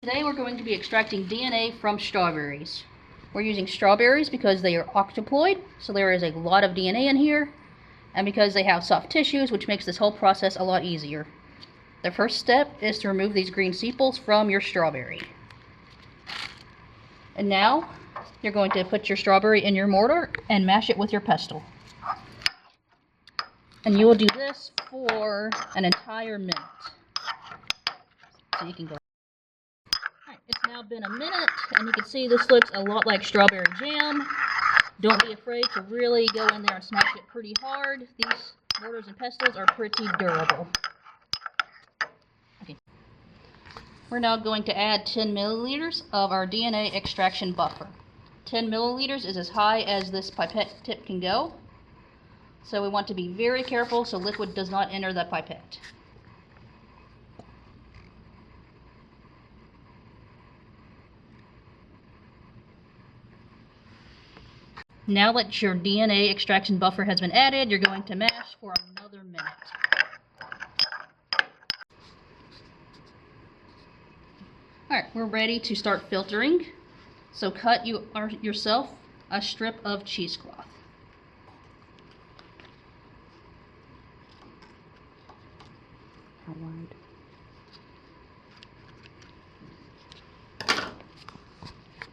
Today we're going to be extracting DNA from strawberries. We're using strawberries because they are octoploid, so there is a lot of DNA in here, and because they have soft tissues, which makes this whole process a lot easier. The first step is to remove these green sepals from your strawberry. And now, you're going to put your strawberry in your mortar and mash it with your pestle. And you will do this for an entire minute. So you can go. It's now been a minute, and you can see this looks a lot like strawberry jam. Don't be afraid to really go in there and smash it pretty hard. These mortars and pestles are pretty durable. Okay. We're now going to add 10 milliliters of our DNA extraction buffer. 10 milliliters is as high as this pipette tip can go. So we want to be very careful so liquid does not enter the pipette. Now that your DNA extraction buffer has been added, you're going to mash for another minute. Alright, we're ready to start filtering. So cut yourself a strip of cheesecloth. How wide?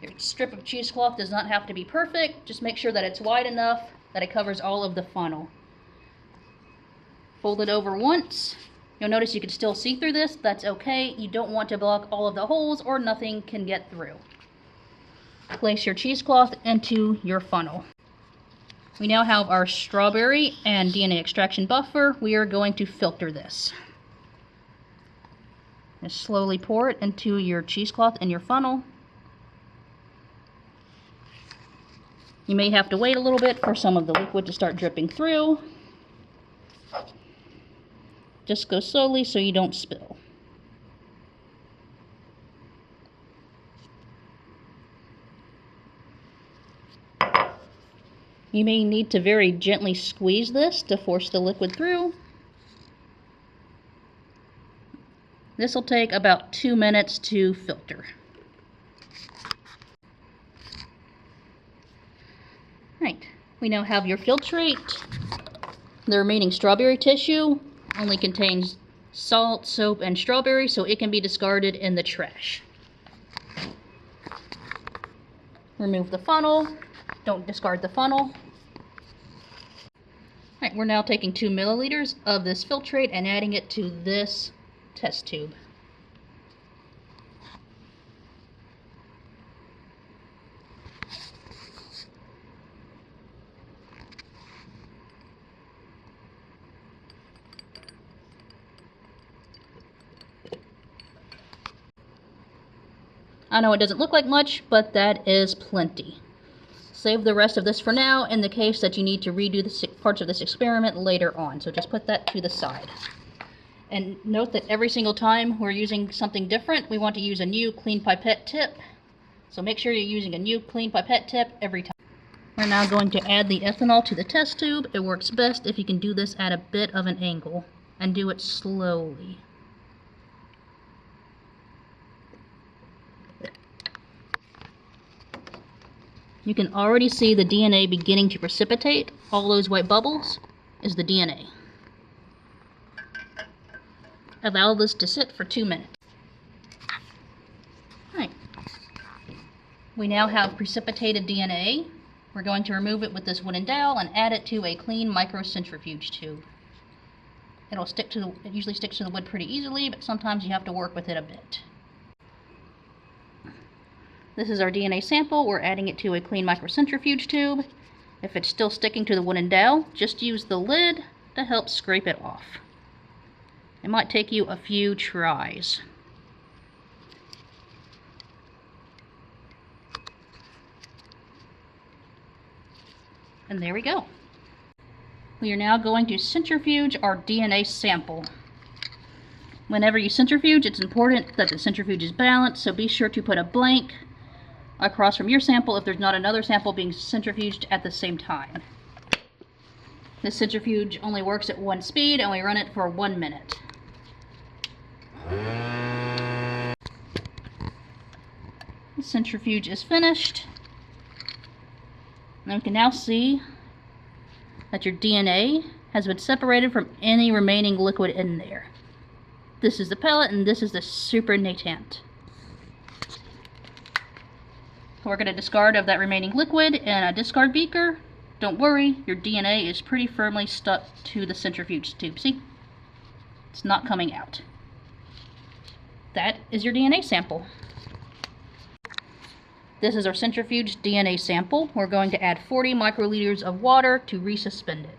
Your strip of cheesecloth does not have to be perfect. Just make sure that it's wide enough that it covers all of the funnel. Fold it over once. You'll notice you can still see through this. That's okay. You don't want to block all of the holes or nothing can get through. Place your cheesecloth into your funnel. We now have our strawberry and DNA extraction buffer. We are going to filter this. Just slowly pour it into your cheesecloth in your funnel. You may have to wait a little bit for some of the liquid to start dripping through. Just go slowly so you don't spill. You may need to very gently squeeze this to force the liquid through. This will take about 2 minutes to filter. Right, we now have your filtrate. The remaining strawberry tissue only contains salt, soap, and strawberry, so it can be discarded in the trash. Remove the funnel. Don't discard the funnel. Right, we're now taking 2 milliliters of this filtrate and adding it to this test tube. I know it doesn't look like much, but that is plenty. Save the rest of this for now in the case that you need to redo the parts of this experiment later on. So just put that to the side. And note that every single time we're using something different, we want to use a new clean pipette tip. So make sure you're using a new clean pipette tip every time. We're now going to add the ethanol to the test tube. It works best if you can do this at a bit of an angle and do it slowly. You can already see the DNA beginning to precipitate. All those white bubbles is the DNA. Allow this to sit for 2 minutes. Alright. We now have precipitated DNA. We're going to remove it with this wooden dowel and add it to a clean microcentrifuge tube. It usually sticks to the wood pretty easily, but sometimes you have to work with it a bit. This is our DNA sample. We're adding it to a clean microcentrifuge tube. If it's still sticking to the wooden dowel, just use the lid to help scrape it off. It might take you a few tries. And there we go. We are now going to centrifuge our DNA sample. Whenever you centrifuge, it's important that the centrifuge is balanced, so be sure to put a blank across from your sample if there's not another sample being centrifuged at the same time. This centrifuge only works at one speed and we run it for 1 minute. centrifuge is finished. And we can now see that your DNA has been separated from any remaining liquid in there. This is the pellet and this is the supernatant. We're going to discard of that remaining liquid in a discard beaker. Don't worry, your DNA is pretty firmly stuck to the centrifuge tube. See? It's not coming out. That is your DNA sample. This is our centrifuge DNA sample. We're going to add 40 microliters of water to resuspend it.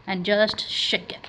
And just shake it.